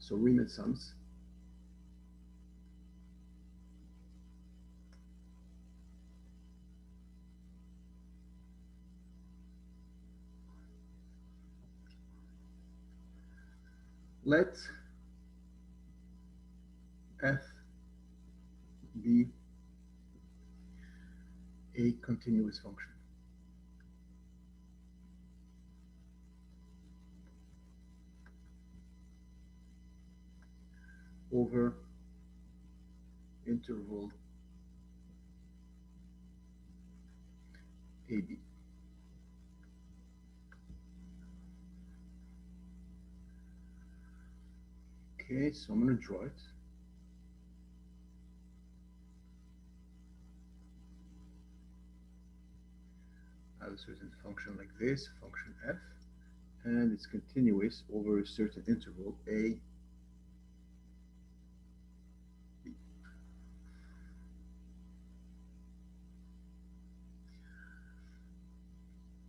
So Riemann sums. Let f be a continuous function. Over interval AB. Okay, so I'm going to draw it. I have a certain function like this, function f, and it's continuous over a certain interval A, B.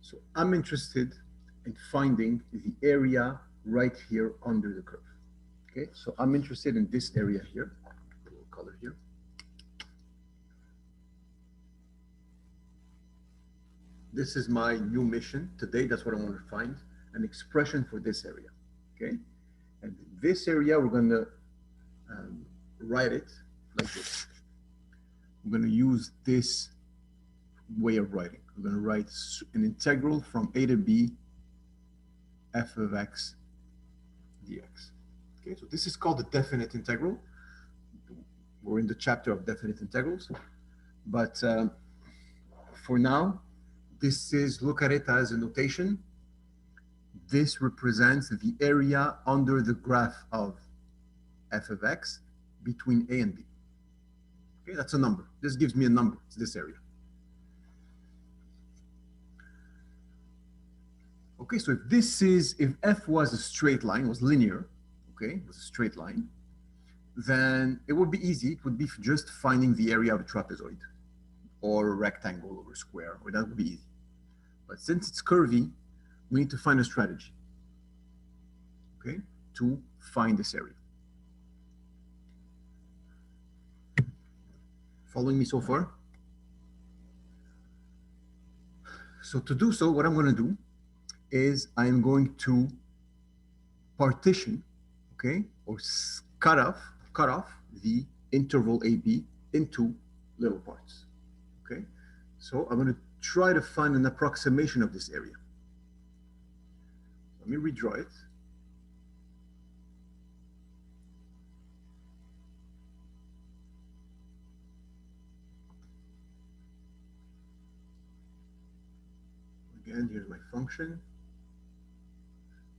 So I'm interested in finding the area right here under the curve. Okay, so I'm interested in this area here, a little color here. This is my new mission today. That's what I want to find, an expression for this area. Okay, and this area we're going to write it like this. I'm going to use this way of writing. We're going to write an integral from a to b f of x dx. Okay, so this is called the definite integral. We're in the chapter of definite integrals, but for now, this is, look at it as a notation. This represents the area under the graph of f of x between a and b. Okay, that's a number. This gives me a number. It's this area. Okay, so if f was a straight line, was linear, okay, was a straight line, then it would be easy. It would be just finding the area of a trapezoid or a rectangle or a square, or that would be easy. But since it's curvy, we need to find a strategy, okay, to find this area. Following me so far? So to do so, what I'm going to do is I'm going to partition, okay, or cut off the interval AB into little parts, okay? So I'm going to try to find an approximation of this area. Let me redraw it. Again, here's my function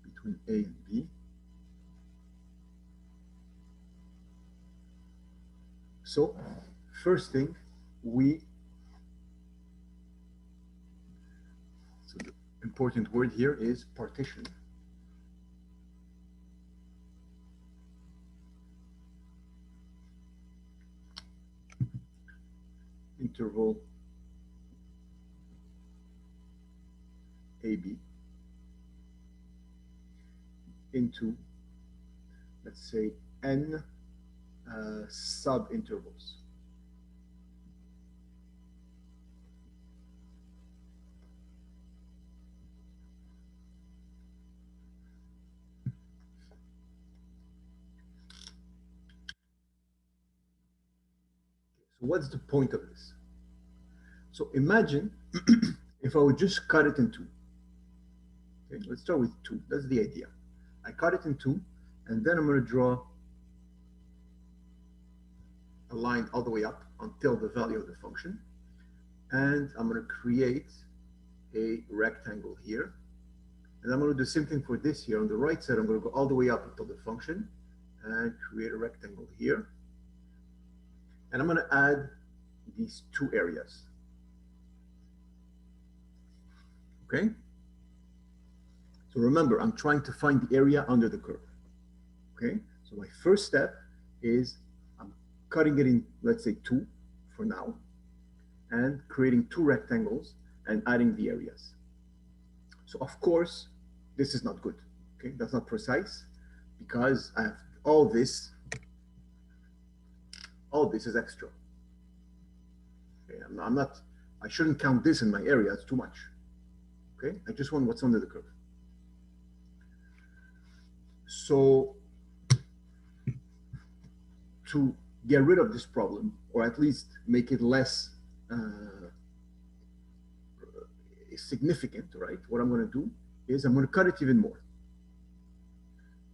between A and B. So first thing, so the important word here is partition. Interval AB into, let's say, n sub-intervals. So what's the point of this? So imagine if I would just cut it in two. Okay, let's start with two. That's the idea. I cut it in two, and then I'm going to draw a line all the way up until the value of the function. And I'm going to create a rectangle here. And I'm going to do the same thing for this here. On the right side, I'm going to go all the way up until the function and create a rectangle here. And I'm going to add these two areas. Okay? So remember, I'm trying to find the area under the curve. Okay? So my first step is I'm cutting it in, let's say, two for now, and creating two rectangles and adding the areas. So of course, this is not good. Okay? That's not precise because I have all this is extra. Okay, I'm not, I shouldn't count this in my area, it's too much. Okay, I just want what's under the curve. So to get rid of this problem, or at least make it less significant, right? What I'm going to do is I'm going to cut it even more.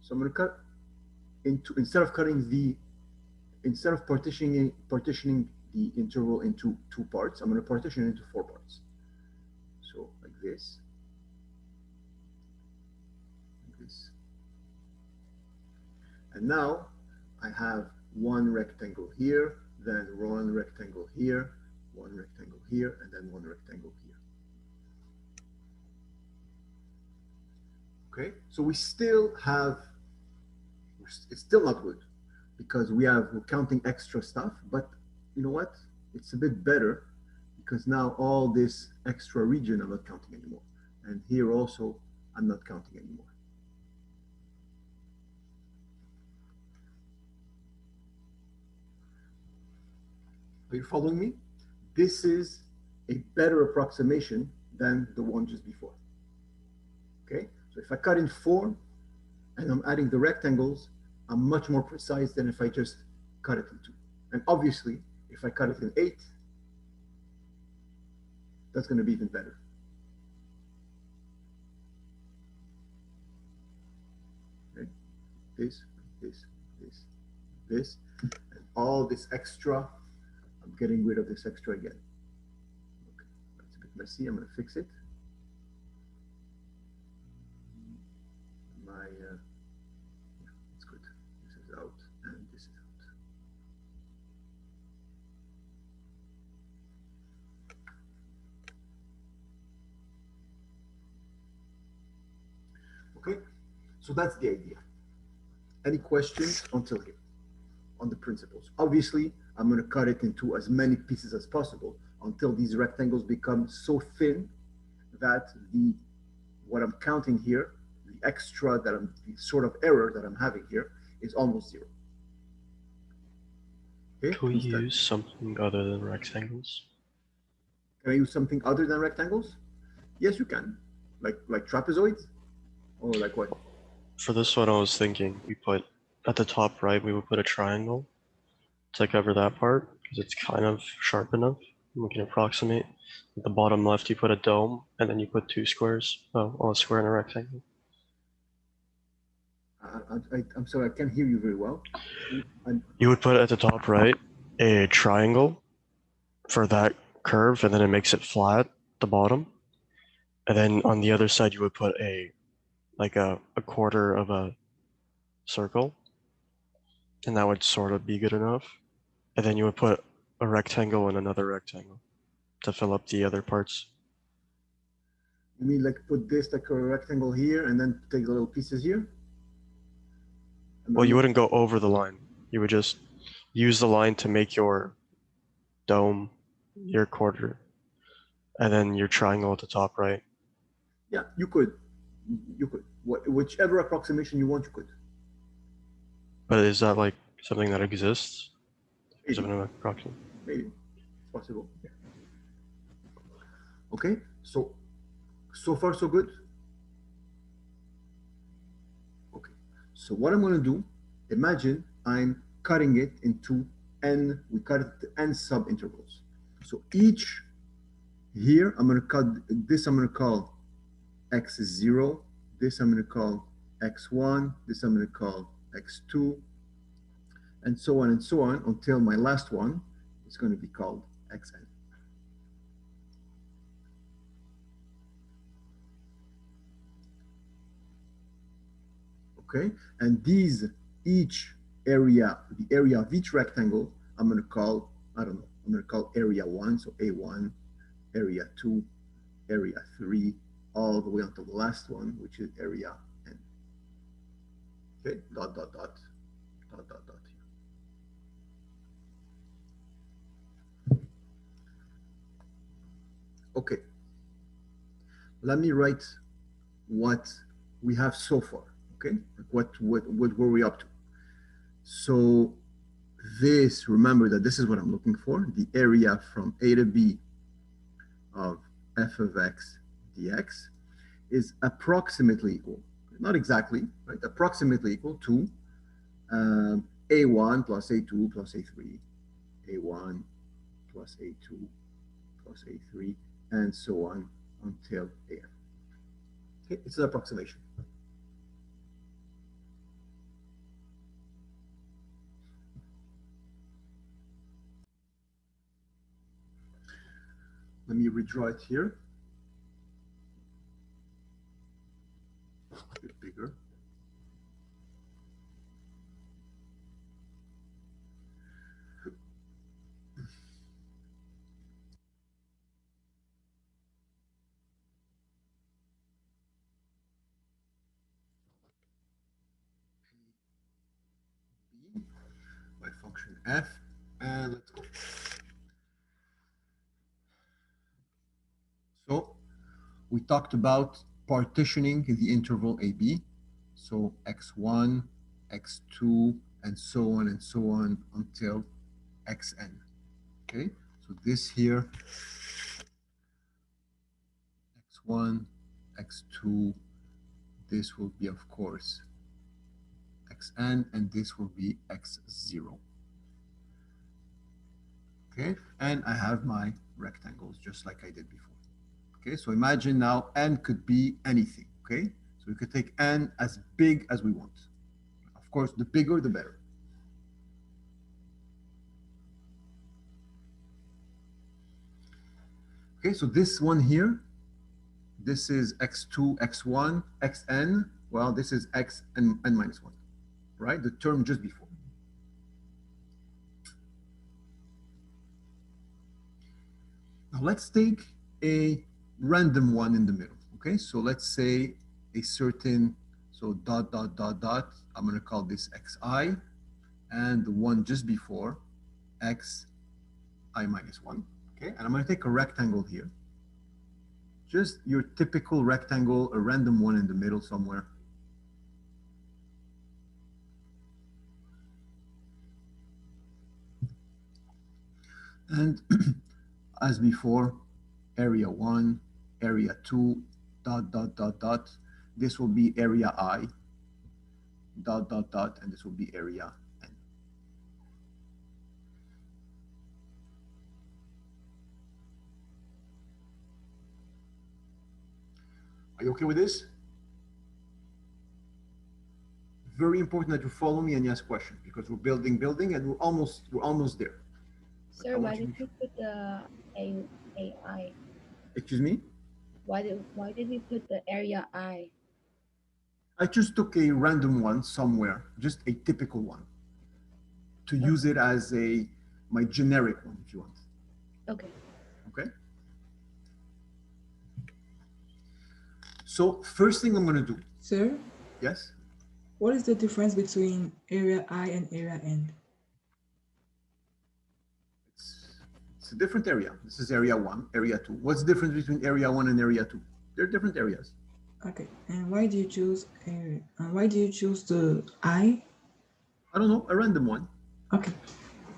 So I'm going to cut into, instead of partitioning the interval into 2 parts, I'm going to partition it into 4 parts. So like this, and now I have one rectangle here, then one rectangle here, one rectangle here, and then one rectangle here. Okay, so we still have, it's still not good because we're counting extra stuff, but you know what? It's a bit better because now all this extra region I'm not counting anymore. And here also, I'm not counting anymore. Are you following me? This is a better approximation than the one just before. Okay, so if I cut in 4 and I'm adding the rectangles, I'm much more precise than if I just cut it in 2. And obviously, if I cut it in 8, that's going to be even better. Okay, this, and all this extra, I'm getting rid of this extra again. Okay, that's a bit messy. I'm going to fix it. Yeah, it's good. This is out and this is out. Okay, so that's the idea. Any questions until here on the principles? Obviously, I'm going to cut it into as many pieces as possible until these rectangles become so thin that what I'm counting here, the extra that the sort of error that I'm having here is almost 0. Okay, can we use something other than rectangles? Can I use something other than rectangles? Yes, you can. Like trapezoids? Or like what? For this one, I was thinking we put, at the top right, we would put a triangle to cover that part, because it's kind of sharp enough. We can approximate. At the bottom left, you put a dome, and then you put 2 squares. Oh, a square and a rectangle. I'm sorry, I can't hear you very well. You would put at the top right a triangle for that curve, and then it makes it flat at the bottom. And then on the other side, you would put a quarter of a circle, and that would sort of be good enough. And then you would put a rectangle and another rectangle to fill up the other parts. You mean like put this like a rectangle here and then take the little pieces here? Well, you wouldn't go over the line. You would just use the line to make your dome, your quarter, and then your triangle at the top right. Yeah, you could. You could. Whichever approximation you want, you could. But is that like something that exists? Maybe. Maybe. It's possible. Yeah. Okay, so far so good? Okay, so what I'm going to do, imagine I'm cutting it into n, we cut it to n sub-intervals. So each here, I'm going to cut this, I'm going to call x0, this I'm going to call x1, this I'm going to call x2, and so on until my last one is going to be called xn. Okay, and each area, the area of each rectangle, I'm going to call, I don't know, I'm going to call area 1, so A1, area 2, area 3, all the way until the last one, which is area n. Okay, dot, dot, dot, dot, dot, dot here. Okay, let me write what we have so far. Okay, like what were we up to? So this, remember that this is what I'm looking for, the area from A to B of f of x dx is approximately equal, not exactly, right? Approximately equal to a1 plus a2 plus a3, a1 plus a2 plus a3, and so on until an. Okay, it's an approximation. Let me redraw it here, a bit bigger. My function f, and let's go. So we talked about partitioning the interval AB. So x1, x2, and so on until xn. Okay, so this here, x1, x2, this will be, of course, xn, and this will be x0. Okay, and I have my rectangles just like I did before. Okay, so imagine now n could be anything. Okay, so we could take n as big as we want. Of course, the bigger, the better. Okay, so this one here, this is x2, x1, xn. Well, this is x and n minus 1, right? The term just before. Now let's take a random one in the middle. Okay, so let's say a certain, so dot, dot, dot, dot. I'm going to call this xi, and the one just before, xi minus 1. Okay, and I'm going to take a rectangle here. Just your typical rectangle, a random one in the middle somewhere. And as before, area 1, area 2, dot, dot, dot, dot. This will be area I, dot, dot, dot, and this will be area n. Are you okay with this? Very important that you follow me and ask questions because we're building, and we're almost there. Sir, why did you put the AI? Excuse me? Why did you put the area I? I just took a random one somewhere, just a typical one, to use Okay. it as my generic one, if you want. Okay. Okay. So first thing I'm going to do. Sir, Yes. what is the difference between area I and area N? It's, it's a different area. This is area 1, area 2. What's the difference between area 1 and area 2? They're different areas. Okay, and why do you choose area? And why do you choose the I? I don't know, a random one. Okay.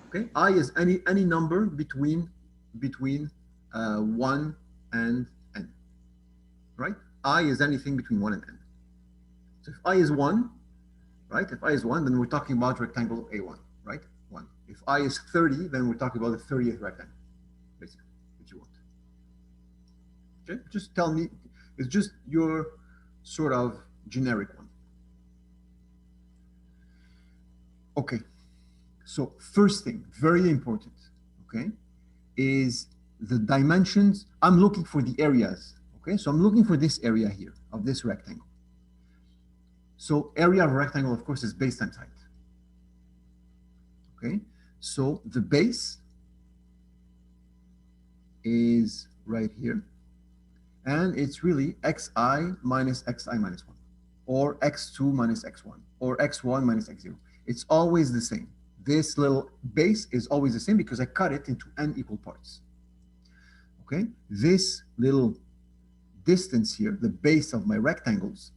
Okay. I is any number between 1 and n. Right? I is anything between 1 and n. So if I is 1, right? If I is 1, then we're talking about rectangle A1, right? 1. If I is 30, then we're talking about the 30th rectangle, basically, that you want. Okay? Just tell me, it's just your sort of generic one. Okay. So first thing, very important, okay, is the dimensions. I'm looking for the areas, okay? So I'm looking for this area here of this rectangle. So area of a rectangle, of course, is base times height. Okay, so the base is right here, and it's really xi minus xi minus 1, or x2 minus x1, or x1 minus x0. It's always the same. This little base is always the same because I cut it into n equal parts. Okay, this little distance here, the base of my rectangles,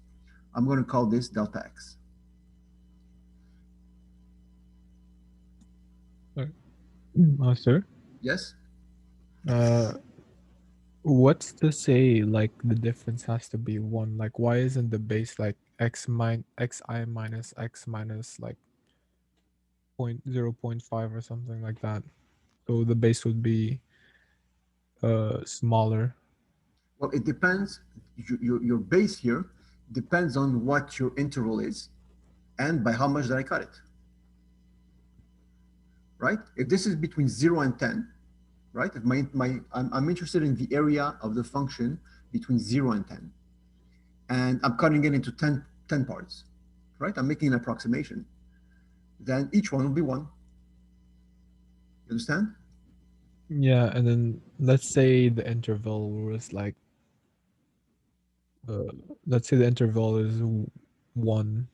I'm going to call this delta x. Sir, Yes? what's to say like the difference has to be 1? Like, why isn't the base like xi minus x minus like 0.5 or something like that? So the base would be smaller. Well, it depends. Your base here depends on what your interval is and by how much did I cut it, right? If this is between 0 and 10, right? If I'm interested in the area of the function between 0 and 10, and I'm cutting it into 10 parts, right? I'm making an approximation. Then each one will be 1. You understand? Yeah, and then let's say the interval was like uh, let's say the interval is 1.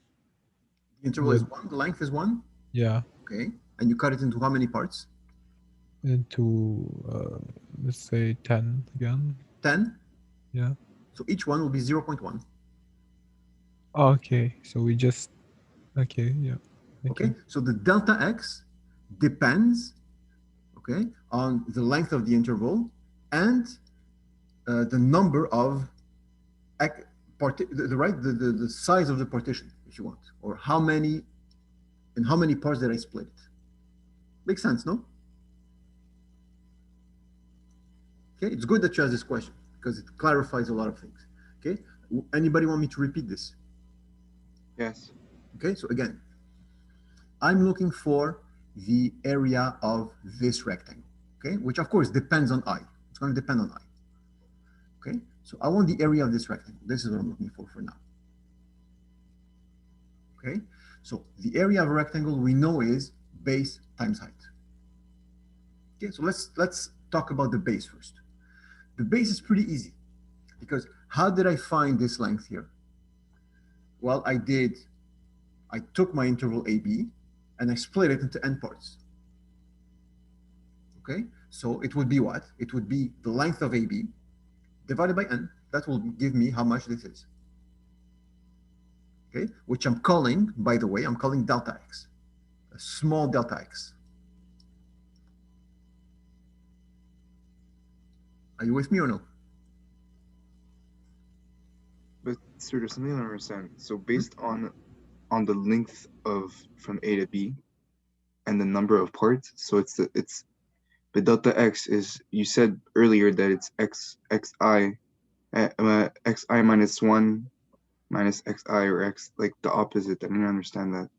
The interval is Would 1, the length is 1, yeah, okay? And you cut it into how many parts? into let's say 10 again. 10. Yeah. So each one will be 0.1. Okay, so we just okay, yeah. Thank Okay, you. so the delta x depends, okay, on the length of the interval and the number of the size of the partition, if you want, or how many in how many parts did I split it. Makes sense, no? Okay, it's good that you asked this question because it clarifies a lot of things. Okay, anybody want me to repeat this? Yes. Okay, so again, I'm looking for the area of this rectangle, okay, which of course depends on I. It's going to depend on I. Okay, so I want the area of this rectangle. This is what I'm looking for now. Okay, so the area of a rectangle we know is base times height. Okay, so let's talk about the base first. The base is pretty easy because how did I find this length here? Well, I took my interval AB and I split it into n parts. Okay, so it would be what? It would be the length of AB divided by n. That will give me how much this is. Okay, which I'm calling, by the way, I'm calling delta x, a small delta x. Are you with me or no? But sir, there's something I don't understand. So based on the length of from A to B and the number of parts, so the delta x is, you said earlier that it's xi minus 1 minus xi, or x, like the opposite. I didn't understand that.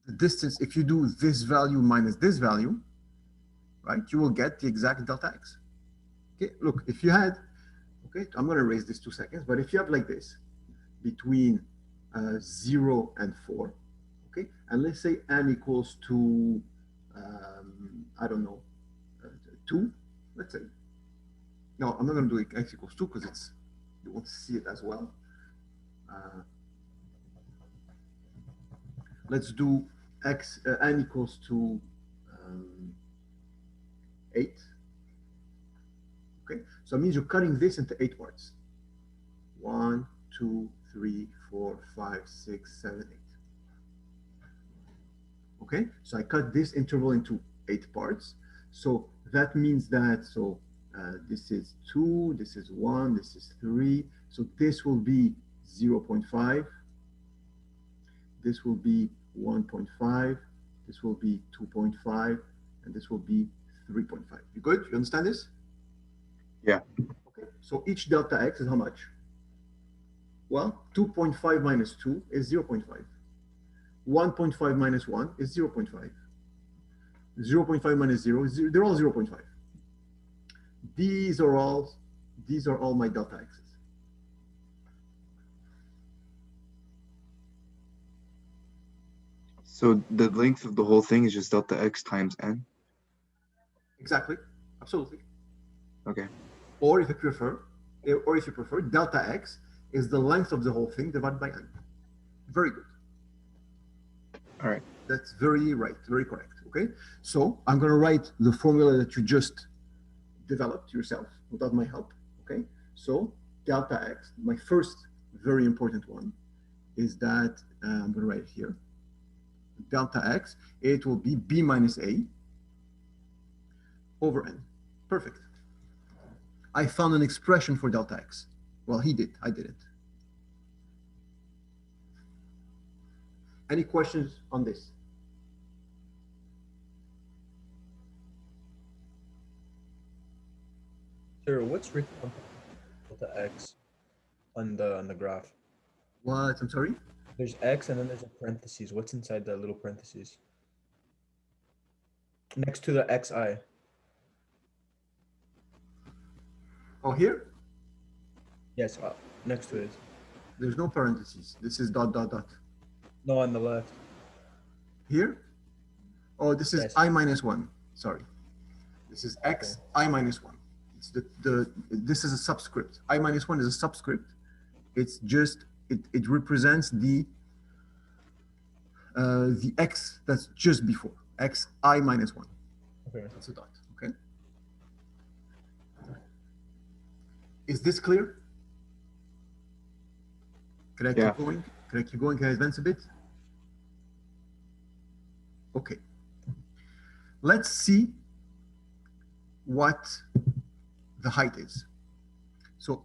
The distance, if you do this value minus this value, right, you will get the exact delta x. Okay, look, if you had, okay, I'm going to erase this 2 seconds, but if you have like this, between 0 and 4, okay, and let's say n equals to, I don't know, 2, let's say. No, I'm not going to do x equals 2 because you won't see it as well. Let's do n equals to 8. Okay, so it means you're cutting this into 8 parts. 1, 2, 3, 4, 5, 6, 7, 8. Okay, so I cut this interval into 8 parts. So that means that, this is 2, this is 1, this is 3. So this will be 0.5. This will be 1.5. This will be 2.5. And this will be 3.5. You good? You understand this? Yeah. Okay, so each delta x is how much? Well, 2.5 minus 2 is 0.5. 1.5 minus 1 is 0.5. 0.5 minus 0 is 0. They're all 0.5. These are all my delta x's. So the length of the whole thing is just delta x times n? Exactly. Absolutely. Okay. Or if you prefer, delta x is the length of the whole thing divided by n. Very good. All right. That's very right, very correct. Okay, so I'm going to write the formula that you just developed yourself without my help. Okay, so delta x, my first very important one is that I'm going to write it here. Delta x, it will be b minus a over n. Perfect. I found an expression for delta x. Well, he did. I didn't. Any questions on this? Sir, what's written on delta x on the graph? What? I'm sorry? There's x and then there's a parentheses. What's inside that little parentheses? Next to the xi. Oh, here? Yes, next to it. There's no parentheses. This is dot, dot, dot. No, on the left. Here? Oh, this is Yes. I minus 1. Sorry. This is x, I minus 1. It's this is a subscript. I minus 1 is a subscript. It's just, it represents the x that's just before. X, I minus 1. Okay. That's a dot, okay? Is this clear? Can I Yeah. keep going? Can I keep going? Can I advance a bit? Okay. Let's see what the height is. So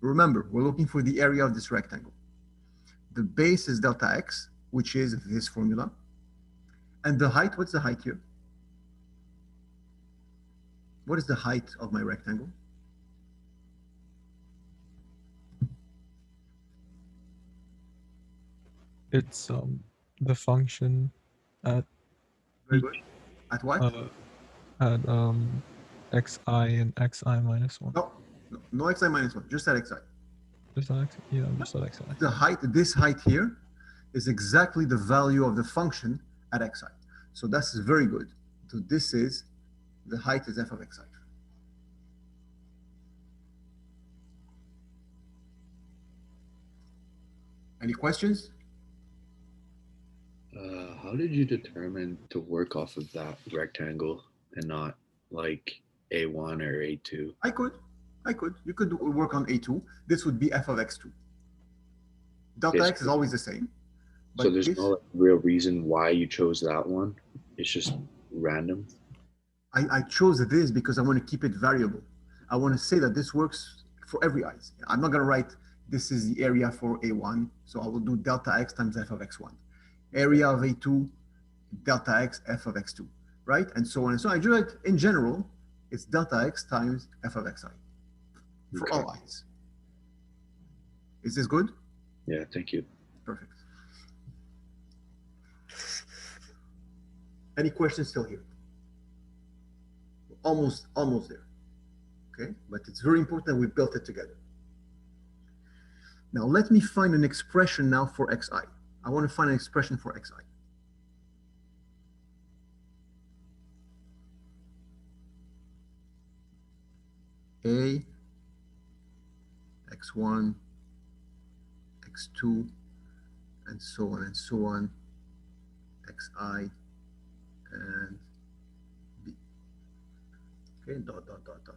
remember, we're looking for the area of this rectangle. The base is delta x, which is this formula. And the height, what's the height here? What is the height of my rectangle? It's the function at Very good. At what? at xi and xi minus 1. No xi minus 1, just at xi. Just at xi? Yeah, just at xi. The height, this height here is exactly the value of the function at xi. So that's very good. So this is, the height is f of xi. Any questions? How did you determine to work off of that rectangle and not like A1 or A2? I could. You could work on A2. This would be f of x2. Delta Yes. x is always the same. So there's no like, real reason why you chose that one. It's just random. I chose this because I want to keep it variable. I want to say that this works for every I. I'm not going to write this is the area for A1. So I will do delta x times f of x1. Area of A2, delta x, f of x2, right? And so on and so on. I do it in general, it's delta x times f of xi for all i's. Is this good? Yeah, thank you. Perfect. Any questions still here? Almost there. Okay, but it's very important that we built it together. Now let me find an expression now for xi. I want to find an expression for xi. A, x1, x2, and so on, xi, and b. Okay, dot, dot, dot, dot.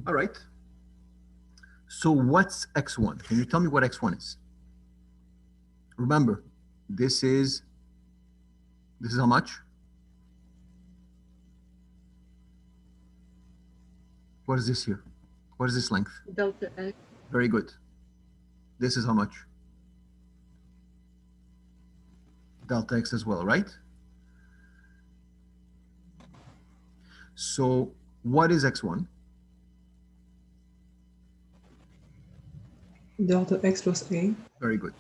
All right. So what's x1? Can you tell me what x1 is? Remember, this is how much? What is this here? What is this length? Delta x. Very good. This is how much? Delta x as well, right? So what is x1? Delta x plus a. Very good.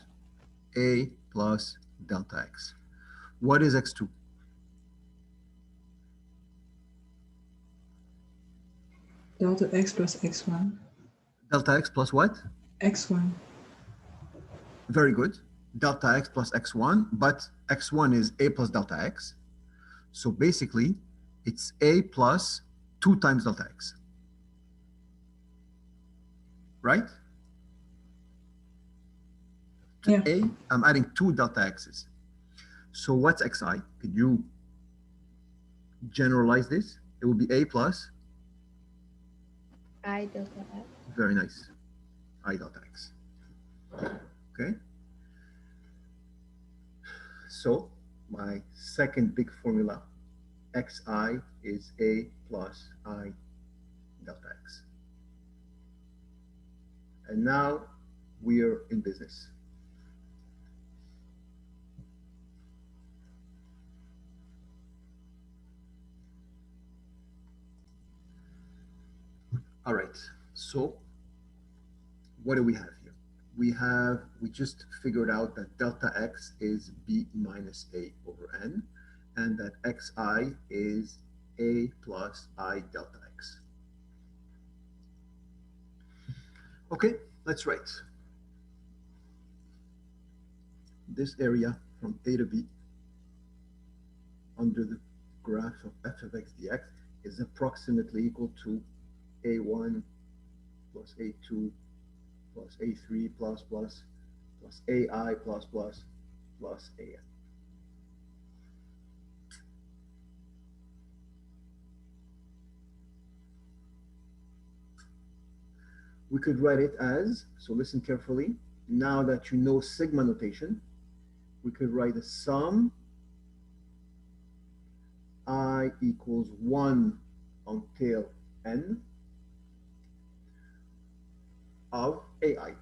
A plus delta x. What is x2? Delta x plus x1. Delta x plus what? x1. Very good. Delta x plus x1, but x1 is a plus delta x. So basically, it's a plus 2 times delta x. Right? To Yeah. a, I'm adding 2 delta x's. So what's xi? Could you generalize this? It will be a plus. I delta x. Very nice. I delta x. Okay. So my second big formula, xi is a plus I delta x. And now we are in business. All right, so what do we have here? We just figured out that delta x is b minus a over n, and that xi is a plus I delta x. Okay, let's write this area from a to b under the graph of f of x dx is approximately equal to a1 plus a2 plus a3 plus ai plus an. We could write it as, so listen carefully, now that you know sigma notation, we could write the sum I equals 1 until n of ai.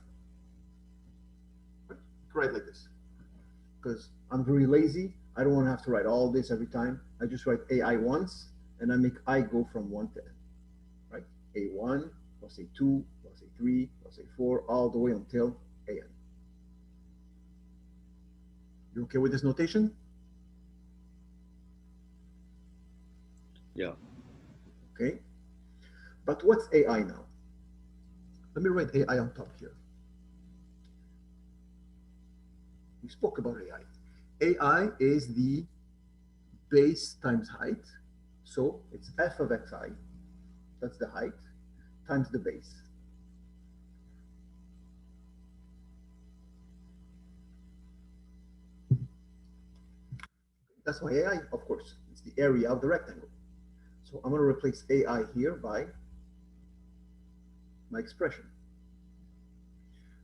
Write like this, because I'm very lazy. I don't want to have to write all this every time. I just write ai once, and I make I go from 1 to n, right? a1 plus a2 plus a3 plus a4 all the way until an. You okay with this notation? Yeah. Okay. But what's ai now? Let me write ai on top here. We spoke about ai. ai is the base times height. So it's f of xi, that's the height, times the base. That's my ai, of course. It's the area of the rectangle. So I'm going to replace ai here by my expression.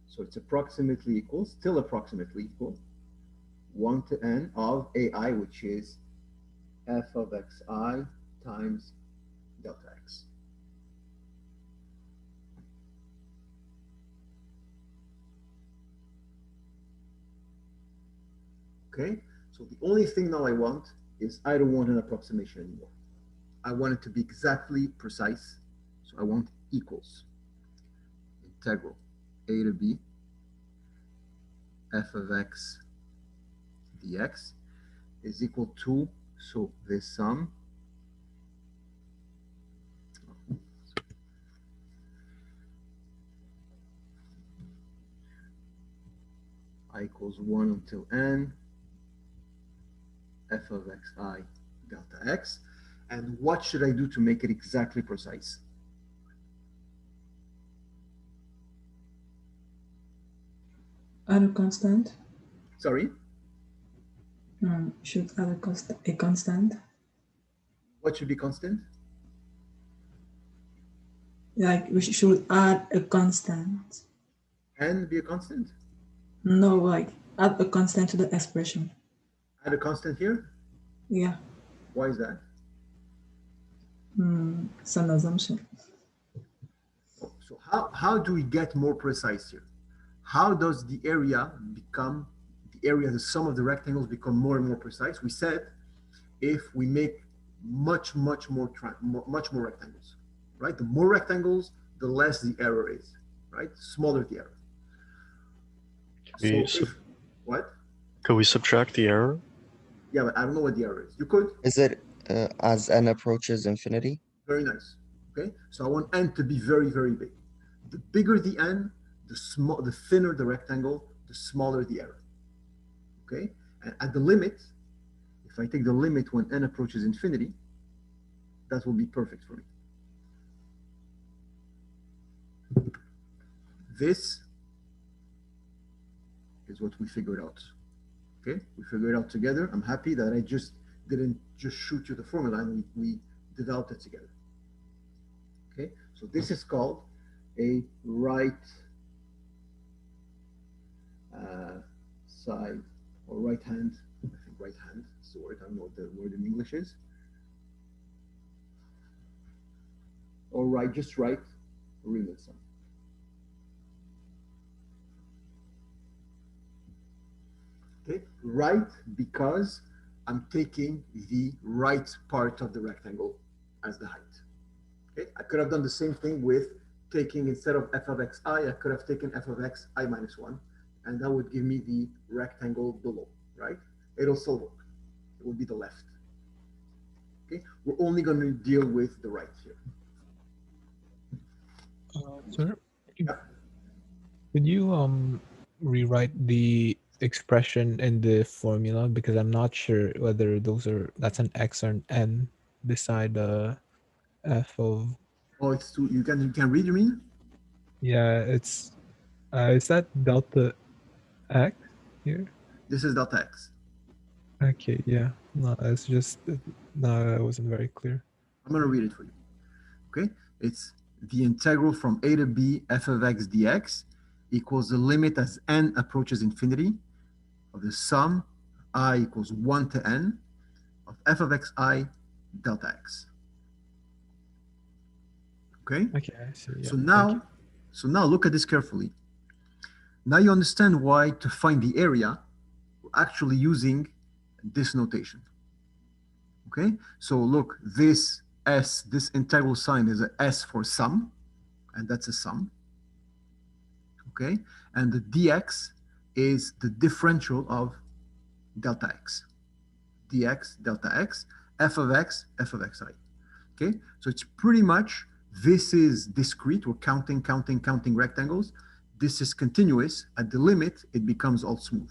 So it's approximately equal, still approximately equal, 1 to n of ai, which is f of xi times delta x. Okay, so the only thing now I want is I don't want an approximation anymore. I want it to be exactly precise. So I want equals integral a to b f of x dx is equal to, so this sum I equals 1 until n f of xi delta x. And what should I do to make it exactly precise? Add a constant. Sorry? Should add a constant. What should be constant? Like we should add a constant. N be a constant? No, like add a constant to the expression. Add a constant here? Yeah. Why is that? It's an assumption. So how do we get more precise here? How does the area become, the sum of the rectangles become more and more precise? We said if we make much more rectangles, right? The more rectangles, the less the error is, right? Smaller the error. What? Could we subtract the error? Yeah, but I don't know what the error is. You could? Is it as n approaches infinity? Very nice. Okay, so I want n to be very big. The bigger the n, the thinner the rectangle, the smaller the error. Okay, and at the limit, if I take the limit when n approaches infinity, that will be perfect for me. This is what we figured out. Okay, we figured it out together. I'm happy that I didn't just shoot you the formula and we developed it together. Okay, so this is called a right side or right hand I think right hand is the word. I don't know what the word in English is. Or right, just write Riemann sum. Okay, right because I'm taking the right part of the rectangle as the height. Okay, I could have done the same thing with taking, instead of f of xi, I could have taken f of x I minus 1, and that would give me the rectangle below, right? It'll still work. It would be the left. Okay, we're only going to deal with the right here. Sir, Yeah. could you rewrite the expression in the formula, because I'm not sure whether that's an x or an n beside f of. Oh, it's too, you can read, you mean? Yeah, it's is that delta x here? This is delta x. Okay, yeah. No, it's just no, it wasn't very clear. I'm going to read it for you. Okay, it's the integral from a to b f of x dx equals the limit as n approaches infinity of the sum I equals 1 to n of f of xi delta x. Okay? Okay, I see. Yeah, So thank you. now look at this carefully. Now you understand why to find the area, we're actually using this notation. Okay? So look, this s, this integral sign is a s for sum, and that's a sum. Okay? And the dx is the differential of delta x. dx, delta x, f of xi. Okay? So it's pretty much, this is discrete. We're counting rectangles. This is continuous. At the limit, it becomes all smooth.